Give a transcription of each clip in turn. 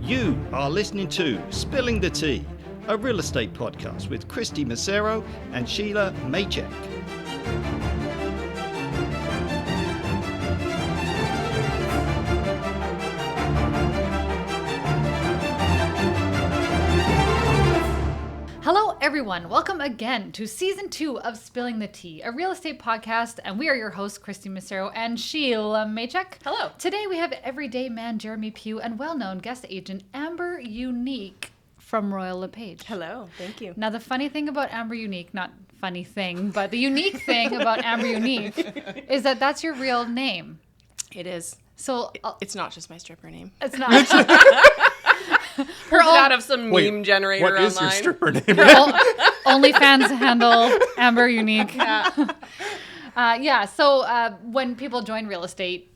You are listening to Spilling the Tea, a real estate podcast with Kristy Macero and Shelagh Maycheck. Hello everyone, welcome again to season 2 of Spilling the Tea, a real estate podcast, and we are your hosts, Kristy Macero and Shelagh Maycheck. Hello. Today we have everyday man Jeremy Pugh and well-known guest agent Amber Unique from Royal LePage. Hello, thank you. Now the funny thing about Amber Unique, not funny thing, but the unique thing about Amber Unique is that that's your real name. It is. So It's not just my stripper name. it's not. Pulled it out of some meme generator what online. is your stripper name? OnlyFans handle, Amber Unique. So when people join real estate,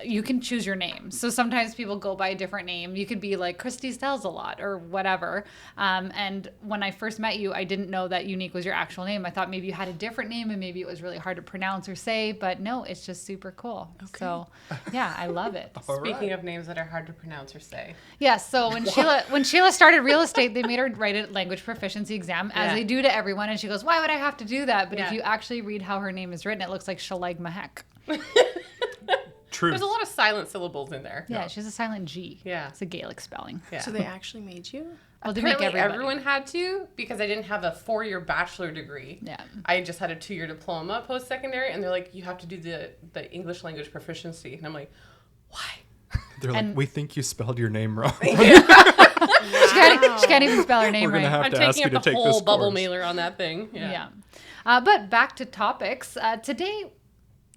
you can choose your name. So sometimes people go by a different name. You could be like Kristy Sells a lot or whatever. And when I first met you, I didn't know that Unique was your actual name. I thought maybe you had a different name and maybe it was really hard to pronounce or say, but no, it's just super cool. Okay. So yeah, I love it. Speaking of names that are hard to pronounce or say. Yeah, so when Shelagh started real estate, they made her write a language proficiency exam, as they do to everyone. And she goes, why would I have to do that? But if you actually read how her name is written, it looks like Shelagh Mahek. True. There's a lot of silent syllables in there. Yeah, she has a silent G. Yeah. It's a Gaelic spelling. Yeah. So they actually made you? Well, they make Apparently everybody. everyone had to because I didn't have a 4-year bachelor degree. Yeah. I just had a 2-year diploma post-secondary, and they're like, you have to do the English language proficiency. And I'm like, why? They're like, we think you spelled your name wrong. She can't even spell her name We're gonna right. have I'm to ask taking you up to the take whole this bubble course. mailer on that thing. Yeah. But back to topics.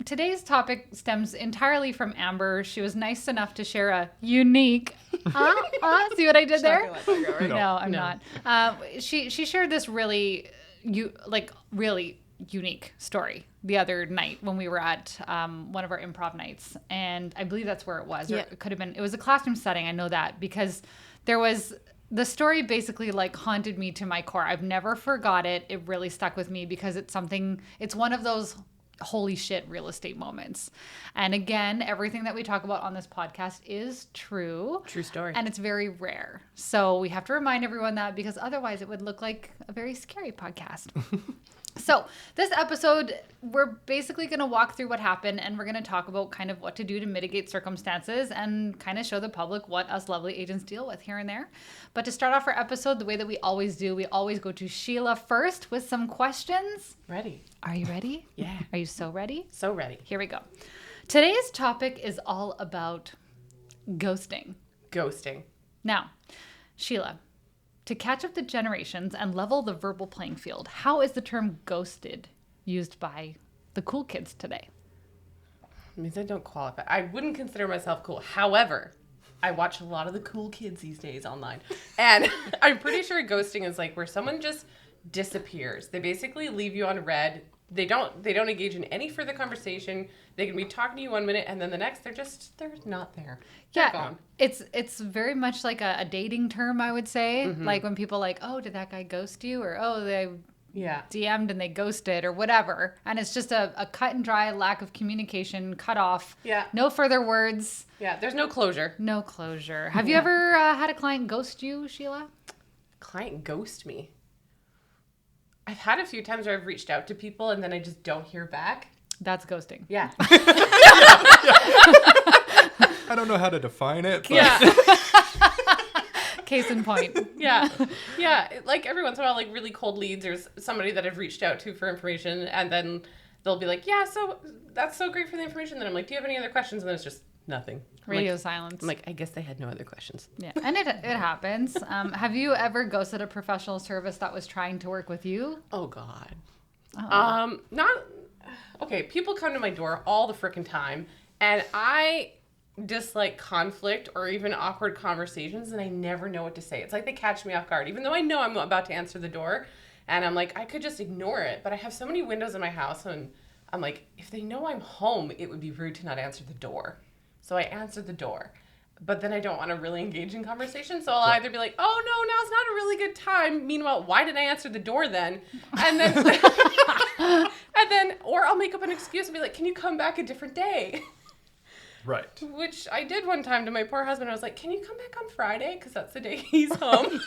Today's topic stems entirely from Amber. She was nice enough to share a unique. See what I did there? No, I'm not. She shared this really unique story the other night when we were at one of our improv nights, and I believe that's where it was. Or it could have been. It was a classroom setting. I know that because there was. The story basically haunted me to my core. I've never forgot it. It really stuck with me because it's one of those holy shit real estate moments. And again, everything that we talk about on this podcast is true. True story. And it's very rare. So we have to remind everyone that because otherwise it would look like a very scary podcast. So this episode, we're basically going to walk through what happened and we're going to talk about kind of what to do to mitigate circumstances and kind of show the public what us lovely agents deal with here and there. But to start off our episode, the way that we always do, we always go to Shelagh first with some questions. Ready. Are you ready? Yeah. Are you so ready? So ready. Here we go. Today's topic is all about ghosting. Ghosting. Now, Shelagh, to catch up the generations and level the verbal playing field, how is the term ghosted used by the cool kids today? It means I don't qualify. I wouldn't consider myself cool. However, I watch a lot of the cool kids these days online. And I'm pretty sure ghosting is like where someone just disappears. They basically leave you on red. They don't engage in any further conversation. They can be talking to you 1 minute and then the next they're not there. They're gone. It's very much like a dating term, I would say. Mm-hmm. Like when people oh, did that guy ghost you? Or, oh, they DM'd and they ghosted or whatever. And it's just a cut and dry lack of communication, cut off. Yeah. No further words. Yeah, there's no closure. No closure. Have you ever had a client ghost you, Shelagh? Client ghost me? I've had a few times where I've reached out to people and then I just don't hear back. That's ghosting. Yeah. I don't know how to define it, but Yeah. Case in point. Yeah. Yeah. Like every once in a while, really cold leads or somebody that I've reached out to for information. And then they'll be like, yeah, so that's so great for the information. Then I'm like, do you have any other questions? And then it's just nothing. Radio silence. I'm like, I guess they had no other questions. Yeah. And it happens. Have you ever ghosted a professional service that was trying to work with you? Oh, God. Oh. Okay. People come to my door all the frickin' time. And I dislike conflict or even awkward conversations and I never know what to say. It's like they catch me off guard, even though I know I'm about to answer the door and I'm like, I could just ignore it, but I have so many windows in my house and I'm like, if they know I'm home, it would be rude to not answer the door. So I answer the door, but then I don't want to really engage in conversation. So I'll either be like, oh no, now's not a really good time. Meanwhile, why did I answer the door then? And then, or I'll make up an excuse and be like, can you come back a different day? Right. Which I did one time to my poor husband. I was like, can you come back on Friday? Because that's the day he's home.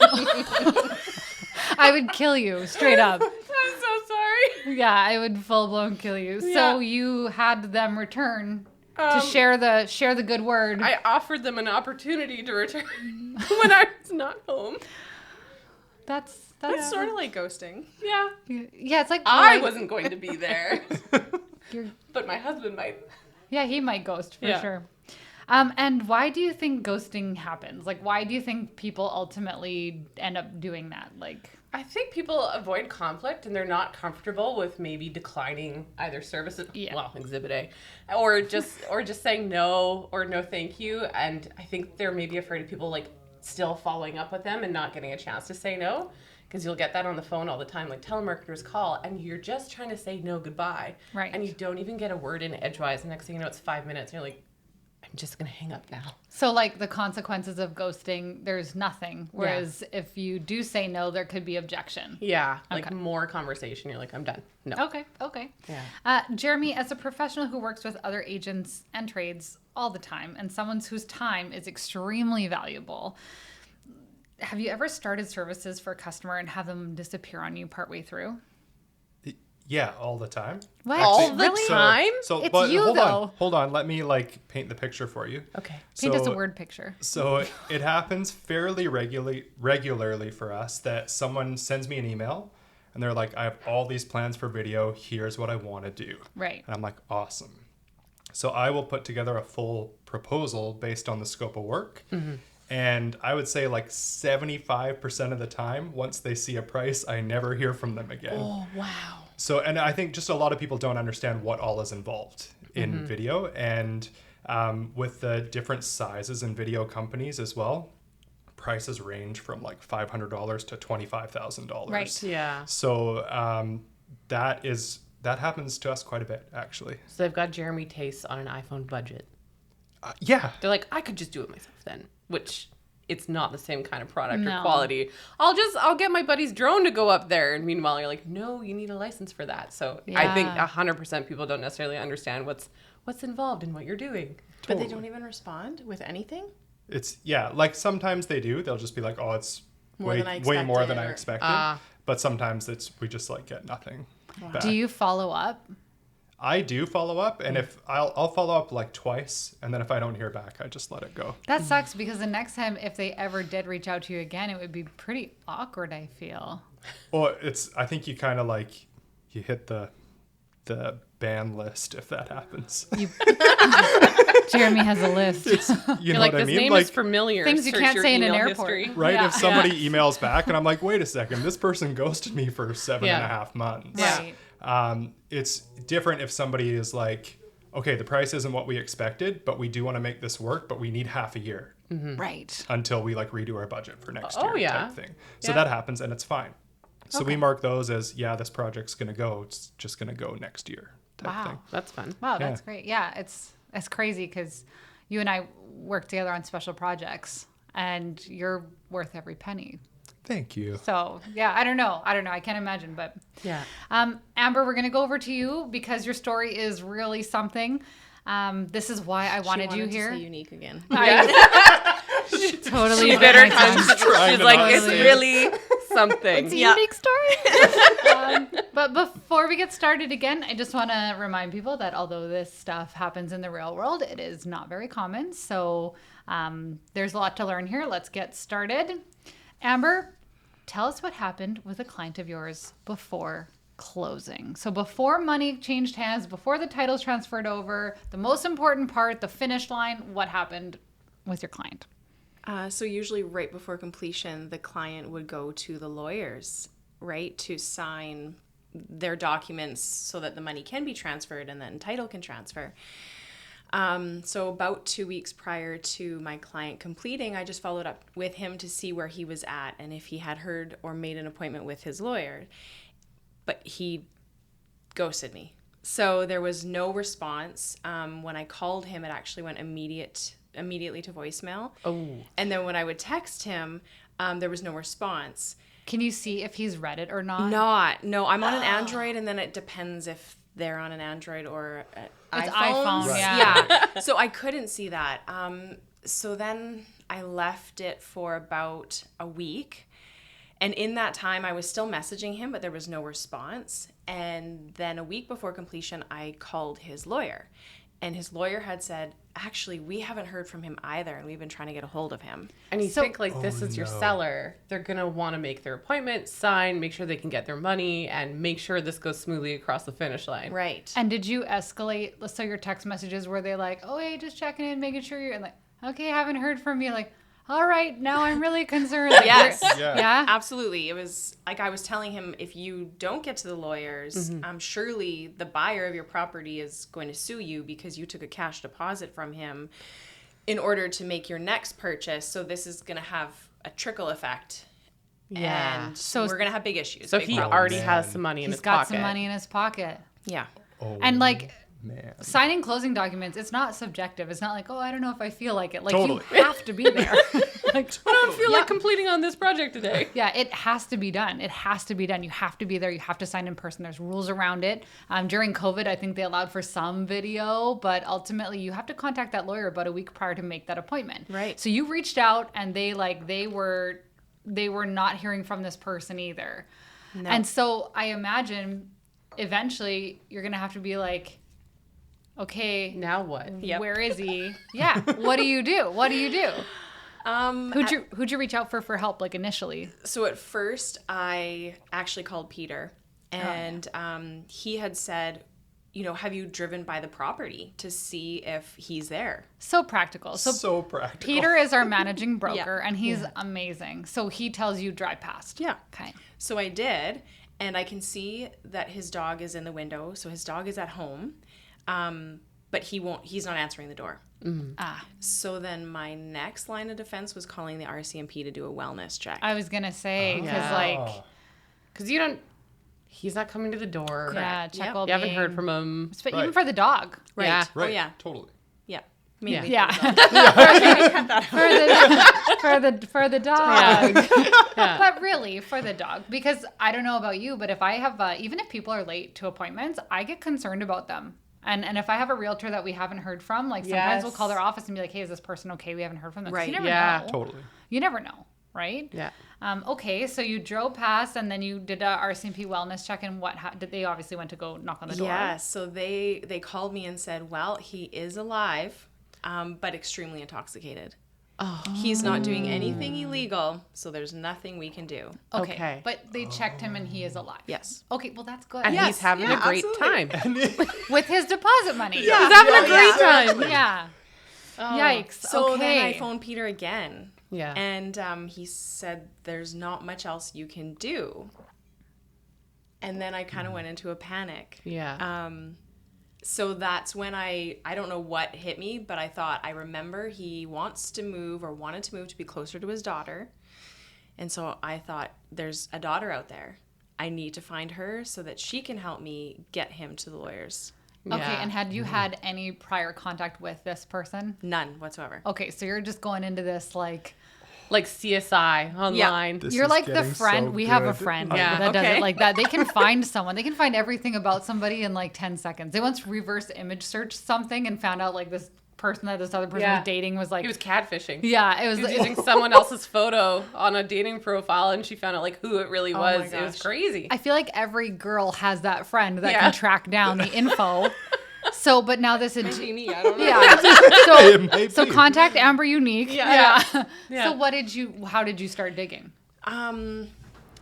I would kill you straight up. I'm so sorry. Yeah, I would full blown kill you. Yeah. So you had them return to share the good word. I offered them an opportunity to return when I was not home. That's Sort of like ghosting. Yeah. yeah. It's like I wasn't going to be there. You're- But my husband might. Yeah, he might ghost for Yeah. sure. And why do you think ghosting happens? Like, why do you think people ultimately end up doing that? Like, I think people avoid conflict and they're not comfortable with maybe declining either services, well, Exhibit A, or just saying no or no thank you. And I think they're maybe afraid of people like still following up with them and not getting a chance to say no. Because you'll get that on the phone all the time, like telemarketers call, and you're just trying to say no goodbye. Right. And you don't even get a word in edgewise. The next thing you know, it's 5 minutes, and you're like, I'm just going to hang up now. so like the consequences of ghosting, there's nothing. Whereas if you do say no, there could be objection. Yeah, like Okay. more conversation. You're like, I'm done. No. Okay. Yeah. Jeremy, as a professional who works with other agents and trades all the time, and someone whose time is extremely valuable, have you ever started services for a customer and have them disappear on you partway through? Yeah, all the time. What? All the Really? time? So, It's but you, hold though. on, hold on. Let me like paint the picture for you. Okay. Paint us a So- word picture. So it happens fairly regularly for us that someone sends me an email and they're like, I have all these plans for video. Here's what I want to do. Right. And I'm like, awesome. So I will put together a full proposal based on the scope of work. Mm-hmm. And I would say like 75% of the time, once they see a price, I never hear from them again. Oh, wow. So, and I think just a lot of people don't understand what all is involved in video. And with the different sizes and video companies as well, prices range from like $500 to $25,000. Right. Yeah. So that happens to us quite a bit, actually. So they've got Jeremy tastes on an iPhone budget. Yeah. They're like, I could just do it myself then, which it's not the same kind of product No. or quality. I'll get my buddy's drone to go up there. And meanwhile, you're like, no, you need a license for that. So I think Yeah. 100% people don't necessarily understand what's involved in what you're doing. But they don't even respond with anything? It's, yeah, like sometimes they do. They'll just be like, oh, it's More than I way more than I expected, expected. But sometimes we just like get nothing back. Do you follow up? I do follow up, and if I'll follow up like twice, and then if I don't hear back, I just let it go. That sucks because the next time, if they ever did reach out to you again, it would be pretty awkward, I feel. Well, I think you kind of like you hit the ban list if that happens. Jeremy has a list. You You're know like, what I this mean? name Like, is familiar. Things you Search can't your say in an email airport. history. right? Yeah. If somebody emails back and I'm like, wait a second, this person ghosted me for 7.5 months. Right. It's different if somebody is like, okay, the price isn't what we expected, but we do want to make this work, but we need half a year Right. until we like redo our budget for next Oh, year yeah. type thing. So Yeah. that happens and it's fine. So we mark those as, yeah, this project's going to go. It's just going to go next year type Wow. thing. That's fun. Wow, that's great. Yeah, it's crazy because you and I work together on special projects, and you're worth every penny. Thank you. So yeah, I don't know. I can't imagine, but Yeah. Amber, we're gonna go over to you because your story is really something. This is why I wanted you here. To say unique again. Totally. She bit her bit my tongue. tongue. trying She's to like, not it's say it. really something. It's a unique story. But before we get started again, I just want to remind people that although this stuff happens in the real world, it is not very common. So there's a lot to learn here. Let's get started. Amber, tell us what happened with a client of yours before closing. So before money changed hands, before the titles transferred over, the most important part, the finish line, what happened with your client? So usually right before completion, the client would go to the lawyers, right, to sign their documents so that the money can be transferred and then title can transfer. So about 2 weeks prior to my client completing, I just followed up with him to see where he was at and if he had heard or made an appointment with his lawyer. But he ghosted me. So there was no response. When I called him, it actually went immediately to voicemail. Oh. And then when I would text him, there was no response. Can you see if he's read it or not? No, I'm on an Android, and then it depends if they're on an Android or It's iPhones. iPhone, Right. yeah. So I couldn't see that. So then I left it for about a week. And in that time, I was still messaging him, but there was no response. And then a week before completion, I called his lawyer. And his lawyer had said, actually, we haven't heard from him either, and we've been trying to get a hold of him. And you So- think like this is your no. seller, they're gonna want to make their appointment, sign, make sure they can get their money, and make sure this goes smoothly across the finish line. Right. And did you escalate? So your text messages, were they like, oh, hey, just checking in, making sure you're like, okay, haven't heard from you. Like, all right, now I'm really concerned. Like, Yes. Yeah. Yeah. Absolutely. It was like I was telling him, if you don't get to the lawyers, surely the buyer of your property is going to sue you because you took a cash deposit from him in order to make your next purchase. So this is going to have a trickle effect. Yeah. And So- we're going to have big issues. So big he problems. already man. has some money in He's his got pocket. some money in his pocket. Yeah. Oh, And like, man. signing closing documents, it's not subjective. It's not like, oh, I don't know if I feel like it. Like, Totally. you have to be there. Like, I don't feel like completing on this project today. yeah, it has to be done. It has to be done. You have to be there. You have to sign in person. There's rules around it. During COVID, I think they allowed for some video, but ultimately you have to contact that lawyer about a week prior to make that appointment. Right. So you reached out and they were not hearing from this person either. No. And so I imagine eventually you're going to have to be like, okay, Now what? Yep. where is he? Yeah. What do you do? What do you do? Who'd you reach out for help, like, initially? So at first, I actually called Peter, and he had said, have you driven by the property to see if he's there? So practical. So practical. Peter is our managing broker, and he's amazing. So he tells you drive past. Yeah. Okay. So I did, and I can see that his dog is in the window. So his dog is at home, but he's not answering the door. Ah, So then my next line of defense was calling the RCMP to do a wellness check. I was gonna say because Yeah. like, Because he's not coming to the door. yeah, check Yep. well You haven't heard from him. But Right. even for the dog. Right. Yeah. Oh, Right. yeah. Totally. Yeah. Mainly Yeah. for the dog. for the dog. Yeah. But really, for the dog, because I don't know about you, but if I have even if people are late to appointments, I get concerned about them. And if I have a realtor that we haven't heard from, like sometimes we'll call their office and be like, hey, is this person okay? We haven't heard from them. 'Cause Right. You never Yeah. know. Totally. You never know, right? Yeah. Okay, so you drove past and then you did a RCMP wellness check, and did they obviously went to go knock on the door? Yeah. So they called me and said, well, he is alive, but extremely intoxicated. Oh. He's not doing anything illegal, so there's nothing we can do. Okay. Okay. But they checked him and he is alive. Yes. Okay, well that's good. And Yes, he's having yeah, a great absolutely. time. With his deposit money. He's having a great time. Yeah. Yikes. So okay. then I phoned Peter again. Yeah. And he said, there's not much else you can do. And then I kind of went into a panic. Yeah. So that's when I don't know what hit me, but I thought, I remember he wanted to move to be closer to his daughter. And so I thought, there's a daughter out there. I need to find her so that she can help me get him to the lawyers. Okay, Yeah. and had you had any prior contact with this person? None whatsoever. Okay, so you're just going into this like Like CSI online. This you're is like the getting friend. so We have a good. friend Yeah, that does okay. it like that. They can find someone. They can find everything about somebody in like 10 seconds. They once reverse image searched something and found out like this person that this other person Yeah. was dating was like He was catfishing. yeah, it was He was using someone else's photo on a dating profile, and she found out like who it really my was. It was gosh. crazy. I feel like every girl has that friend that Yeah. can track down the info. So, but now this is Maybe me, I don't know. yeah. It might So be. contact Amber Unique. Yeah. Yeah. Yeah. So how did you start digging? I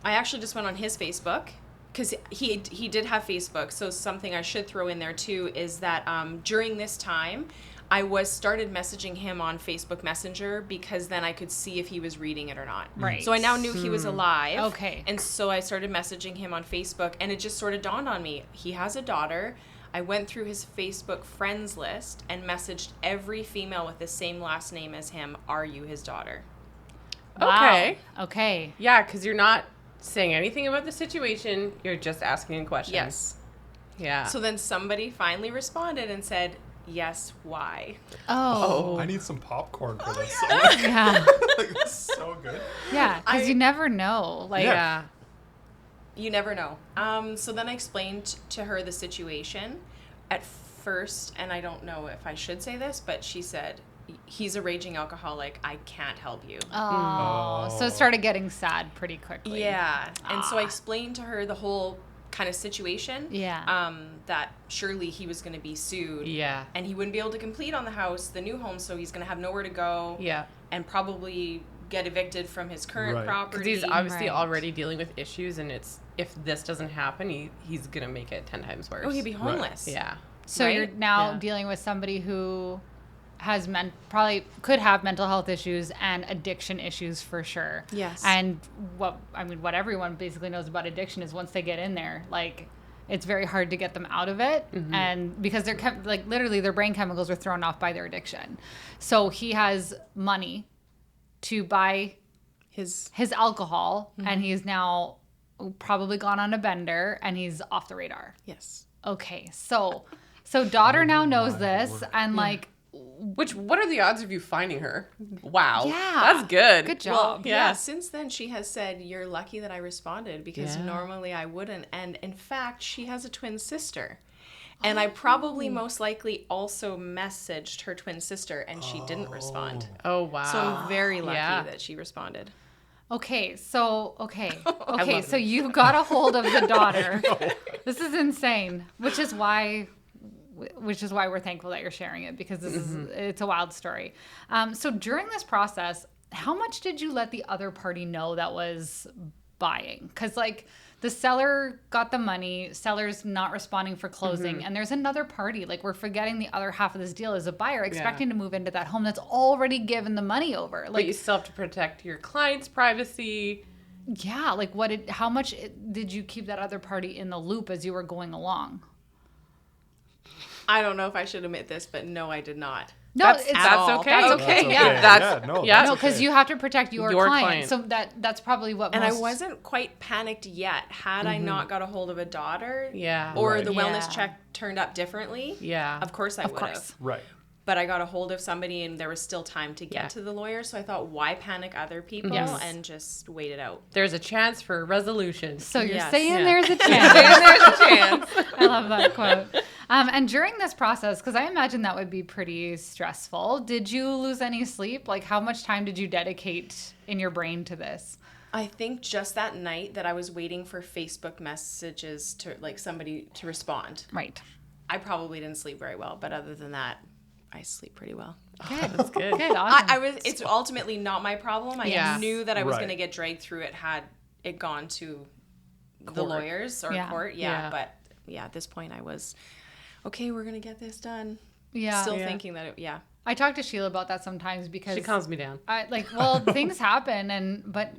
actually just went on his Facebook because he did have Facebook. So something I should throw in there too is that during this time, I started messaging him on Facebook Messenger because then I could see if he was reading it or not. Right. So I now knew he was alive. Okay. And so I started messaging him on Facebook, and it just sort of dawned on me. He has a daughter. I went through his Facebook friends list and messaged every female with the same last name as him. Are you his daughter? Okay. Wow. Okay. Yeah, because you're not saying anything about the situation. You're just asking questions. Yes. Yeah. So then somebody finally responded and said, yes, why? Oh. I need some popcorn for this. Yeah. Like, it's so good. Yeah. Because you never know. Like, Yeah. You never know. So then I explained to her the situation at first, and I don't know if I should say this, but she said, he's a raging alcoholic. I can't help you. Oh, so it started getting sad pretty quickly. Yeah. And so I explained to her the whole kind of situation. Yeah. That surely he was going to be sued. Yeah. And he wouldn't be able to complete on the house, the new home, so he's going to have nowhere to go. Yeah. And probably get evicted from his current property. Because he's obviously Right. already dealing with issues, and if this doesn't happen, he's going to make it 10 times worse. Oh, he'd be homeless. Yeah. So Right? you're now Yeah. dealing with somebody who has probably could have mental health issues and addiction issues for sure. Yes. And what everyone basically knows about addiction is once they get in there, like it's very hard to get them out of it, and because they're like literally their brain chemicals are thrown off by their addiction. So he has money to buy His alcohol, and he's now probably gone on a bender, and he's off the radar. yes. Okay, so daughter now knows this, and like, What are the odds of you finding her? Wow. Yeah. That's good. good Well, job. yeah. Since then, she has said, "You're lucky that I responded because Yeah. normally I wouldn't." And in fact, she has a twin sister. And I probably most likely also messaged her twin sister, and she didn't respond. Oh, wow. So I'm very lucky Yeah. that she responded. Okay, so okay, love so you got a hold of the daughter. This is insane, which is why we're thankful that you're sharing it, because this is it's a wild story. So during this process, how much did you let the other party know that was buying? Because like the seller got the money, seller's not responding for closing, and there's another party. Like we're forgetting the other half of this deal is a buyer expecting to move into that home that's already given the money over. But Like you still have to protect your client's privacy. yeah, like how much did you keep that other party in the loop as you were going along? I don't know if I should admit this, but no, I did not. No, That's it's okay. That's okay. Yeah. That's no, yeah. No, because you have to protect your client. client. So that's probably what. And most, I wasn't quite panicked yet. Had I not got a hold of a daughter, Yeah. or Right. the wellness Yeah. check turned up differently, Yeah. of course I would have. course. Right. But I got a hold of somebody, and there was still time to get Yeah. to the lawyer. So I thought, why panic other people Yes. and just wait it out? There's a chance for resolution. So you're Yes. saying Yeah. there's a chance. There's a chance. I love that quote. And during this process, because I imagine that would be pretty stressful, did you lose any sleep? Like, how much time did you dedicate in your brain to this? I think just that night that I was waiting for Facebook messages to like somebody to respond. Right. I probably didn't sleep very well, but other than that, I sleep pretty well. Good. That's good. Good. Awesome. I was. It's ultimately not my problem. I Yes. knew that I was Right. going to get dragged through it had it gone to the Court. lawyers or Yeah. court. Yeah. But yeah, at this point, I was okay. We're going to get this done. yeah. Still Yeah. thinking that. I talk to Sheila about that sometimes because She calms me down. things happen, but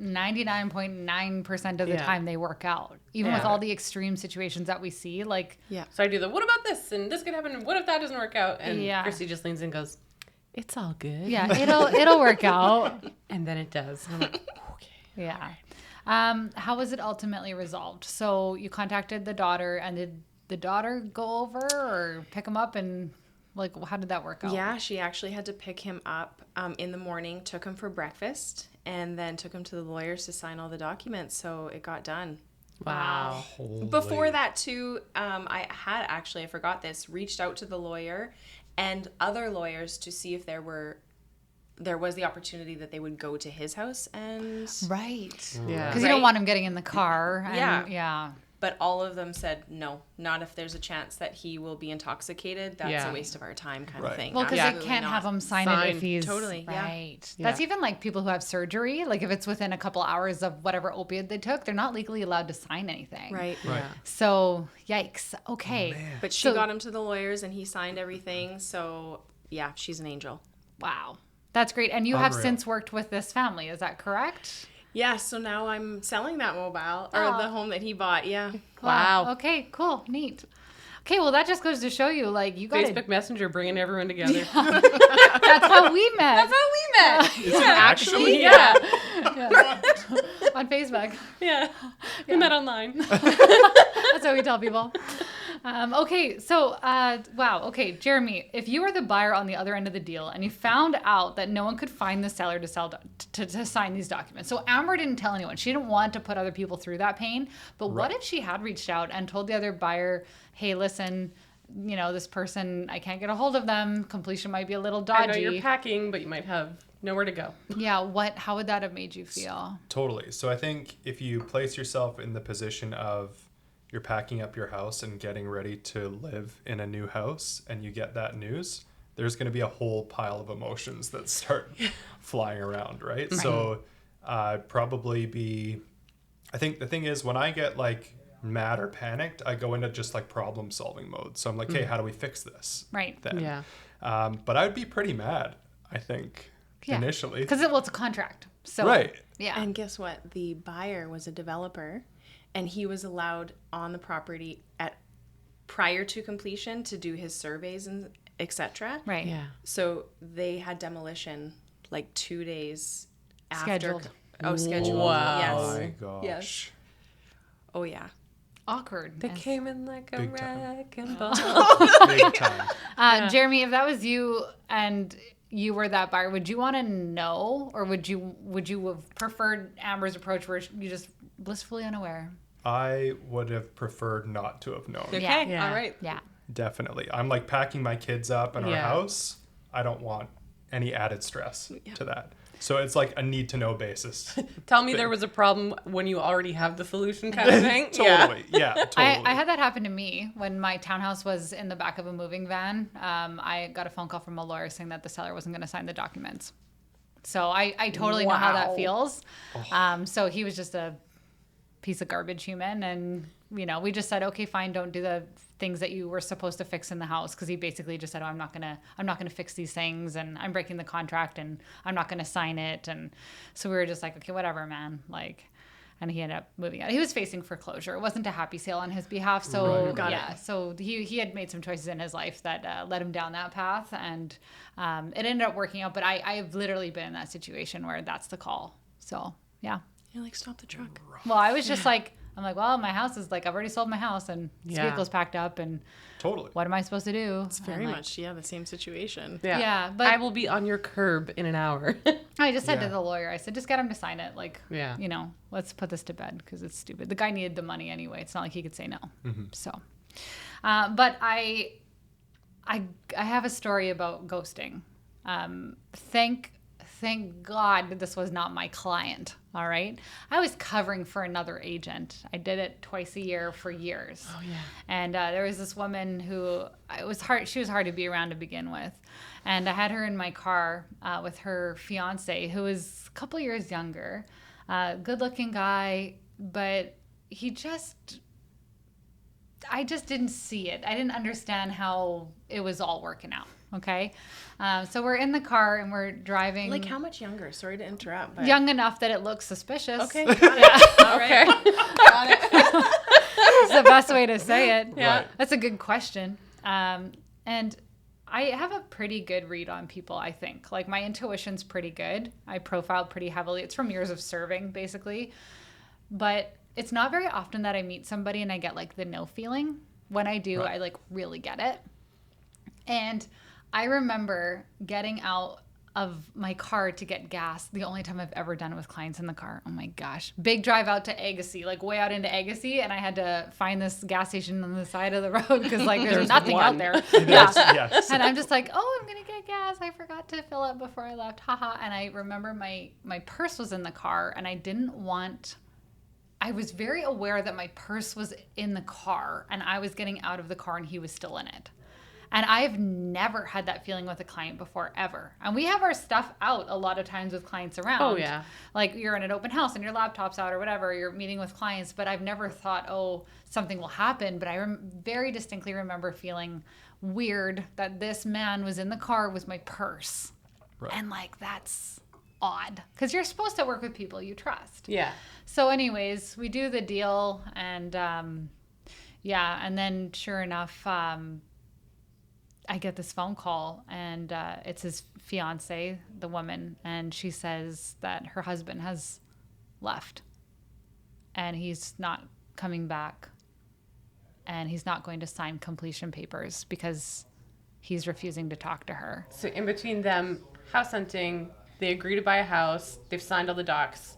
99.9% of the Yeah. time they work out. Even with Yeah. all the extreme situations that we see, like Yeah. So I do what about this? And this could happen. And what if that doesn't work out? And Yeah. Kristy just leans in and goes, it's all good. yeah, it'll work out. And then it does. And I'm like, okay. Yeah. How was it ultimately resolved? So you contacted the daughter, and did the daughter go over or pick him up, and like how did that work out? Yeah, she actually had to pick him up in the morning, took him for breakfast, and then took him to the lawyers to sign all the documents. So it got done. Wow. Before that, too, I forgot this, reached out to the lawyer and other lawyers to see if there was the opportunity that they would go to his house and Right. Yeah. Because you don't want him getting in the car. And, Yeah. Yeah. but all of them said no, not if there's a chance that he will be intoxicated. That's Yeah. a waste of our time kind Right. of thing. Well, because they Absolutely can't not. have him sign it if he's Totally, yeah. right. Yeah. That's even like people who have surgery. Like if it's within a couple hours of whatever opiate they took, they're not legally allowed to sign anything. Right. Yeah. So yikes. Okay. But she So- got him to the lawyers and he signed everything. So yeah, she's an angel. Wow. That's great. And you have Unreal. since worked with this family. Is that correct? Yeah, so now I'm selling that mobile or Oh. the home that he bought. Yeah. Wow. Okay, cool. Neat. Okay, well, that just goes to show you, like, you got Facebook Messenger bringing everyone together. That's how we met. That's how we met. Is it actually? Yeah. On Facebook. Yeah. We met online. That's what we tell people. Okay, so wow. Okay, Jeremy, if you were the buyer on the other end of the deal and you found out that no one could find the seller to sign these documents, so Amber didn't tell anyone. She didn't want to put other people through that pain. But what if she had reached out and told the other buyer, "Hey, listen, you know, this person, I can't get a hold of them. Completion might be a little dodgy. I know you're packing, but you might have nowhere to go." Yeah, how would that have made you feel? Totally. So I think if you place yourself in the position of you're packing up your house and getting ready to live in a new house and you get that news, there's going to be a whole pile of emotions that start flying around, right? So probably be, I think the thing is when I get like mad or panicked, I go into just like problem solving mode. So I'm like, hey, how do we fix this? Right. Then? Yeah. But I would be pretty mad, I think, initially. Because it's a contract. So, right. Yeah. And guess what? The buyer was a developer, and he was allowed on the property prior to completion to do his surveys and etc. Right. Yeah. So they had demolition like 2 days after. Scheduled. Scheduled. Wow. Oh my Yes. gosh. Yes. Oh yeah. Awkward. They came in like a Big time. wrecking ball. Big time. Jeremy, if that was you and you were that buyer, would you want to know, or would you have preferred Amber's approach where you just blissfully unaware? I would have preferred not to have known. Okay. Yeah. All right. Yeah. Definitely. I'm like packing my kids up in our Yeah. house. I don't want any added stress to that. So it's like a need to know basis. Tell me there was a problem when you already have the solution kind of thing. Totally. Yeah, totally. I had that happen to me when my townhouse was in the back of a moving van. I got a phone call from a lawyer saying that the seller wasn't going to sign the documents. So I totally know how that feels. So he was just a piece of garbage human, and you know, we just said, okay, fine, don't do the things that you were supposed to fix in the house, because he basically just said, I'm not gonna fix these things, and I'm breaking the contract, and I'm not gonna sign it. And so we were just like, okay, whatever, man. Like, and he ended up moving out. He was facing foreclosure. It wasn't a happy sale on his behalf. So so he had made some choices in his life that led him down that path, and it ended up working out. But I've literally been in that situation where that's the call. So yeah. You're like, stop the truck. Well, I was just like, I'm like, well, my house is like, I've already sold my house and this Yeah. vehicle's packed up, and Totally. what am I supposed to do? It's very much, the same situation. Yeah, but I will be on your curb in an hour. I just said to Yeah. the lawyer, I said, just get him to sign it. Like, Yeah. you know, let's put this to bed because it's stupid. The guy needed the money anyway. It's not like he could say no. So, but I have a story about ghosting. Thank God this was not my client. All right. I was covering for another agent. I did it twice a year for years. Oh, yeah. And there was this woman who she was hard to be around to begin with. And I had her in my car with her fiance, who was a couple years younger, good looking guy, but I just didn't see it. I didn't understand how it was all working out. Okay. So we're in the car and we're driving. Like how much younger? Sorry to interrupt. But... Young enough that it looks suspicious. Okay. Got it. All right. Got it. It's the best way to say it. Yeah. Right. That's a good question. And I have a pretty good read on people, I think. Like my intuition's pretty good. I profiled pretty heavily. It's from years of serving, basically. But it's not very often that I meet somebody and I get like the no feeling. When I do, I like really get it. And I remember getting out of my car to get gas. The only time I've ever done it with clients in the car. Oh my gosh. Big drive out to Agassiz, like way out into Agassiz. And I had to find this gas station on the side of the road because like there's nothing out there. Yes. And I'm just like, oh, I'm going to get gas. I forgot to fill up before I left. Haha. And I remember my purse was in the car and I was very aware that my purse was in the car and I was getting out of the car and he was still in it. And I've never had that feeling with a client before, ever. And we have our stuff out a lot of times with clients around. Oh, yeah. Like you're in an open house and your laptop's out or whatever, you're meeting with clients, but I've never thought, oh, something will happen. But I very distinctly remember feeling weird that this man was in the car with my purse. Right. And like, that's odd. Because you're supposed to work with people you trust. Yeah. So anyways, we do the deal and and then sure enough, I get this phone call and it's his fiance, the woman, and she says that her husband has left and he's not coming back. and he's not going to sign completion papers because he's refusing to talk to her. So in between them house hunting, they agree to buy a house, they've signed all the docs.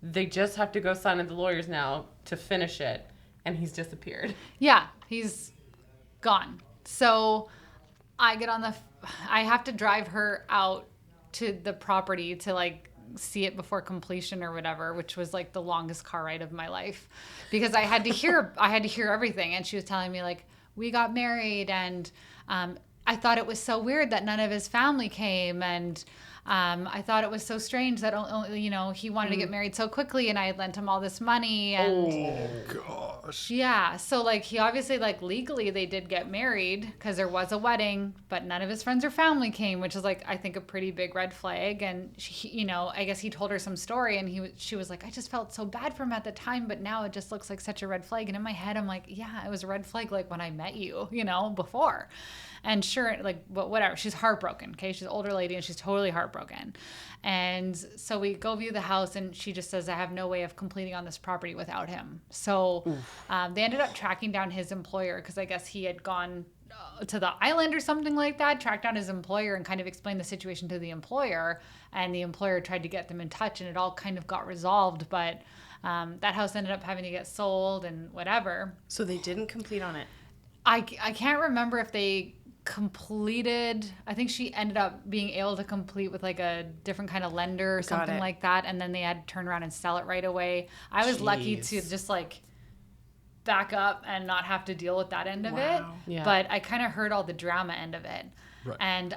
They just have to go sign at the lawyers now to finish it, and he's disappeared. Yeah, he's gone. So I have to drive her out to the property to like see it before completion or whatever, which was like the longest car ride of my life, because I had to hear everything. And she was telling me like, we got married, and I thought it was so weird that none of his family came, and I thought it was so strange that he wanted to get married so quickly, and I had lent him all this money. And Gosh. yeah, so like he obviously like legally they did get married because there was a wedding, but none of his friends or family came, which is like I think a pretty big red flag. And she, I guess he told her some story, and she was like, I just felt so bad for him at the time, but now it just looks like such a red flag. And in my head, I'm like, yeah, it was a red flag like when I met you, before. And sure, like, but whatever. She's heartbroken, okay? She's an older lady, and she's totally heartbroken. And so we go view the house, and she just says, I have no way of completing on this property without him. So they ended up tracking down his employer, because I guess he had gone to the island or something like that, tracked down his employer and kind of explained the situation to the employer. And the employer tried to get them in touch, and it all kind of got resolved. But that house ended up having to get sold and whatever. So they didn't complete on it. I can't remember if they completed. I think she ended up being able to complete with like a different kind of lender or something like that, and then they had to turn around and sell it right away. I was lucky to just like back up and not have to deal with that end of it. Yeah. But I kind of heard all the drama end of it. Right. And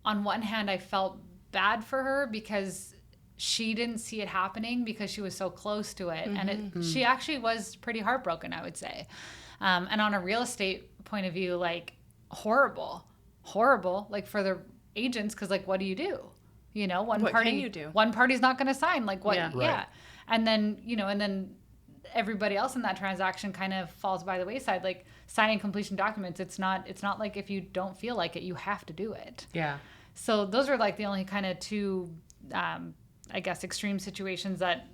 on one hand, I felt bad for her because she didn't see it happening because she was so close to it. And she actually was pretty heartbroken, I would say. And on a real estate point of view, like horrible, like for the agents, because like, what do? What can you do? One party's not going to sign. Like what? Yeah. Right. And then everybody else in that transaction kind of falls by the wayside. Like signing completion documents, it's not like if you don't feel like it, you have to do it. Yeah. So those are like the only kind of two, I guess, extreme situations that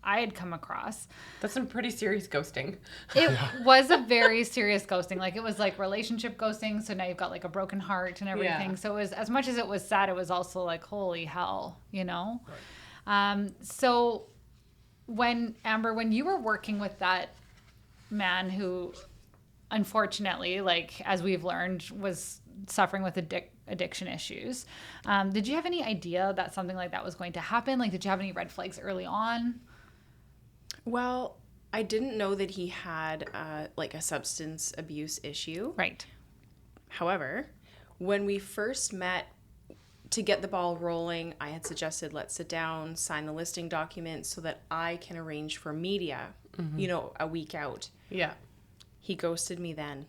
I had come across. That's some pretty serious ghosting. It was a very serious ghosting. Like it was like relationship ghosting. So now you've got like a broken heart and everything. Yeah. So it was, as much as it was sad, it was also like, holy hell, Right. So when you were working with that man who unfortunately, like, as we've learned, was suffering with addiction issues, did you have any idea that something like that was going to happen? Like, did you have any red flags early on? Well, I didn't know that he had like a substance abuse issue. Right. However, when we first met, to get the ball rolling, I had suggested let's sit down, sign the listing documents so that I can arrange for media, a week out. Yeah. He ghosted me then.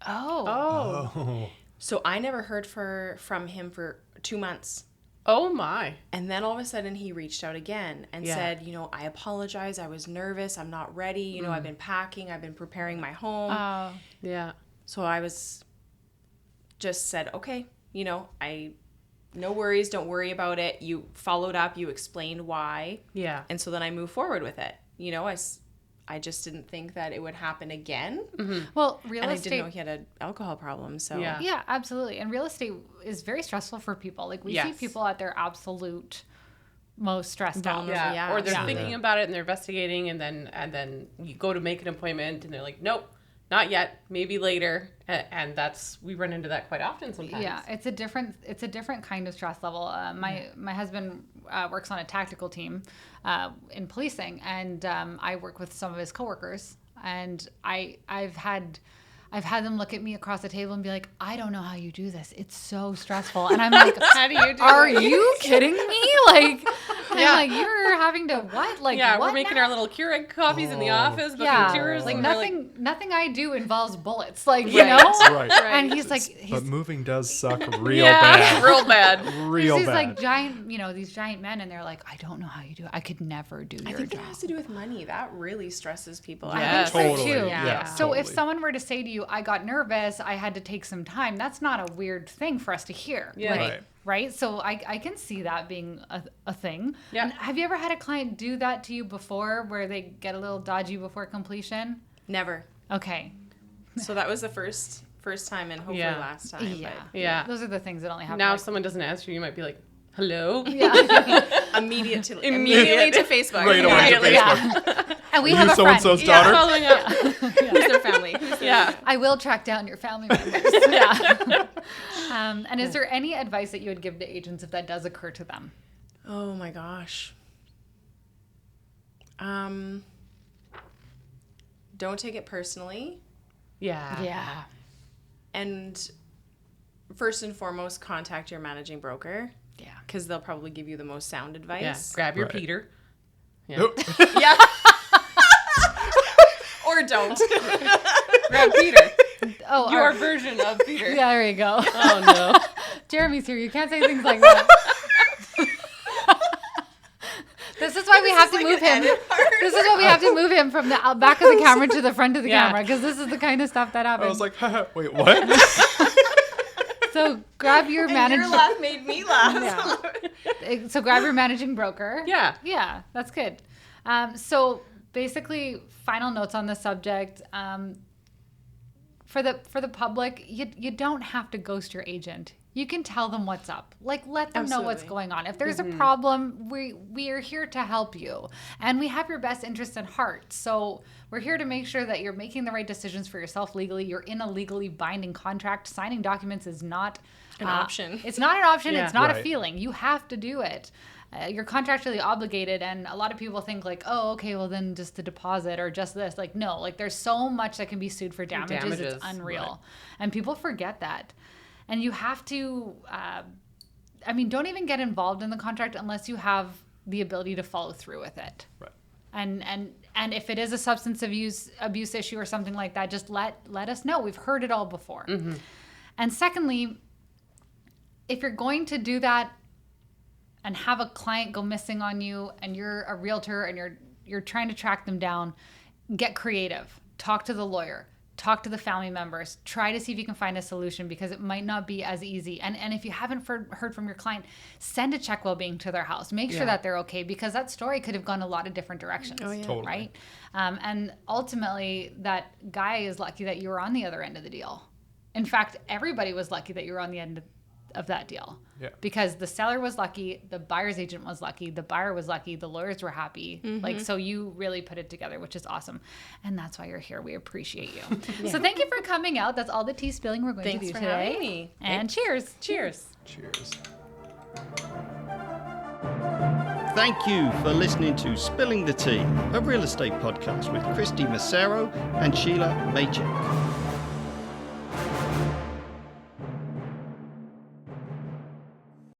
Oh. So I never heard from him for 2 months. Oh my. And then all of a sudden he reached out again and said, I apologize. I was nervous. I'm not ready. I've been packing. I've been preparing my home. Yeah. So I was just said, okay, no worries. Don't worry about it. You followed up. You explained why. Yeah. And so then I moved forward with it. I just didn't think that it would happen again. Mm-hmm. Well, real and estate. I didn't know he had an alcohol problem. So Yeah, absolutely. And real estate is very stressful for people. Like we see people at their absolute most stressed out. Vulnerable. Yeah. Or they're Yeah. thinking about it and they're investigating, and then you go to make an appointment and they're like, nope, not yet, maybe later. And we run into that quite often sometimes. Yeah, it's a different kind of stress level. My husband works on a tactical team in policing, and I work with some of his coworkers, and I've had them look at me across the table and be like, I don't know how you do this. It's so stressful. And I'm like, How do you do are it? you kidding me? Like, I'm like, you're having to what? Like, yeah, what we're making now? our little Keurig coffees in the office, booking Yeah, tours. like and nothing I do involves bullets. Like, Right. And he's like, But moving does suck real yeah, bad. real bad. Real these bad. like giant, these giant men, and they're like, I don't know how you do it. I could never do I your think job. it has to do with money. That really stresses people. Yes. I think so Totally. too. Yeah, So if totally. someone were to say to you, I got nervous, I had to take some time, that's not a weird thing for us to hear. Yeah. Right. Right? So I can see that being a thing. Yeah. And have you ever had a client do that to you before where they get a little dodgy before completion? Never. Okay. So that was the first time and hopefully Yeah. last time. Yeah. Yeah. Those are the things that only happen. Now, like- if someone doesn't answer, you might be like, hello? yeah. But immediately to Facebook. Right away to Immediately. Facebook. And we Are have you a friend. so-and-so's Yeah, daughter? following up. Who's their family? Yeah. I will track down your family members. Yeah. And is there any advice that you would give to agents if that does occur to them? Oh my gosh. Don't take it personally. Yeah. Yeah. And first and foremost, contact your managing broker Yeah. because they'll probably give you the most sound Yeah. advice. Grab your Right. Peter. Yeah. Nope. Yeah. Or don't. Grab Peter. Oh, Your version of Peter. yeah, there you go. Oh, no. Jeremy's here. You can't say things like that. This is why we have to move him. This is why we have to move him from the back of the camera to the front of the Yeah. camera because this is the kind of stuff that I happens. was like, haha, wait, what? So grab your And manager. your laugh made me laugh. So grab your managing broker. Yeah. Yeah, that's good. So basically, final notes on the subject. For the public, you don't have to ghost your agent. You can tell them what's up. Like, let them know what's Absolutely. going on. If there's a problem, we are here to help you. And we have your best interest in heart. So we're here to make sure that you're making the right decisions for yourself legally. You're in a legally binding contract. Signing documents is not An option. It's not an option. Yeah. It's not a Right. feeling. You have to do it. You're contractually obligated, and a lot of people think like, oh, okay, well then just the deposit or just this. Like, no, like there's so much that can be sued for damages. Damages, It's unreal, right. and people forget that. And you have to, don't even get involved in the contract unless you have the ability to follow through with it. Right. And if it is a substance abuse issue or something like that, just let us know. We've heard it all before. Mm-hmm. And secondly, if you're going to do that and have a client go missing on you and you're a realtor and you're trying to track them down, get creative. Talk to the lawyer. Talk to the family members. Try to see if you can find a solution because it might not be as easy. And if you haven't heard from your client, send a check well-being to their house. Make sure Yeah. that they're okay because that story could have gone a lot of different directions. Oh, yeah. Totally. Right? And ultimately, that guy is lucky that you were on the other end of the deal. In fact, everybody was lucky that you were on the end of that deal. Yeah. Because the seller was lucky, the buyer's agent was lucky, the buyer was lucky, the lawyers were happy. Like, so you really put it together, which is awesome. And that's why you're here. We appreciate you. So thank you for coming out. That's all the tea spilling we're going Thanks to do for today. having me. And cheers. Cheers. Cheers. Thank you for listening to Spilling the Tea, a real estate podcast with Kristy Macero and Shelagh Maycheck.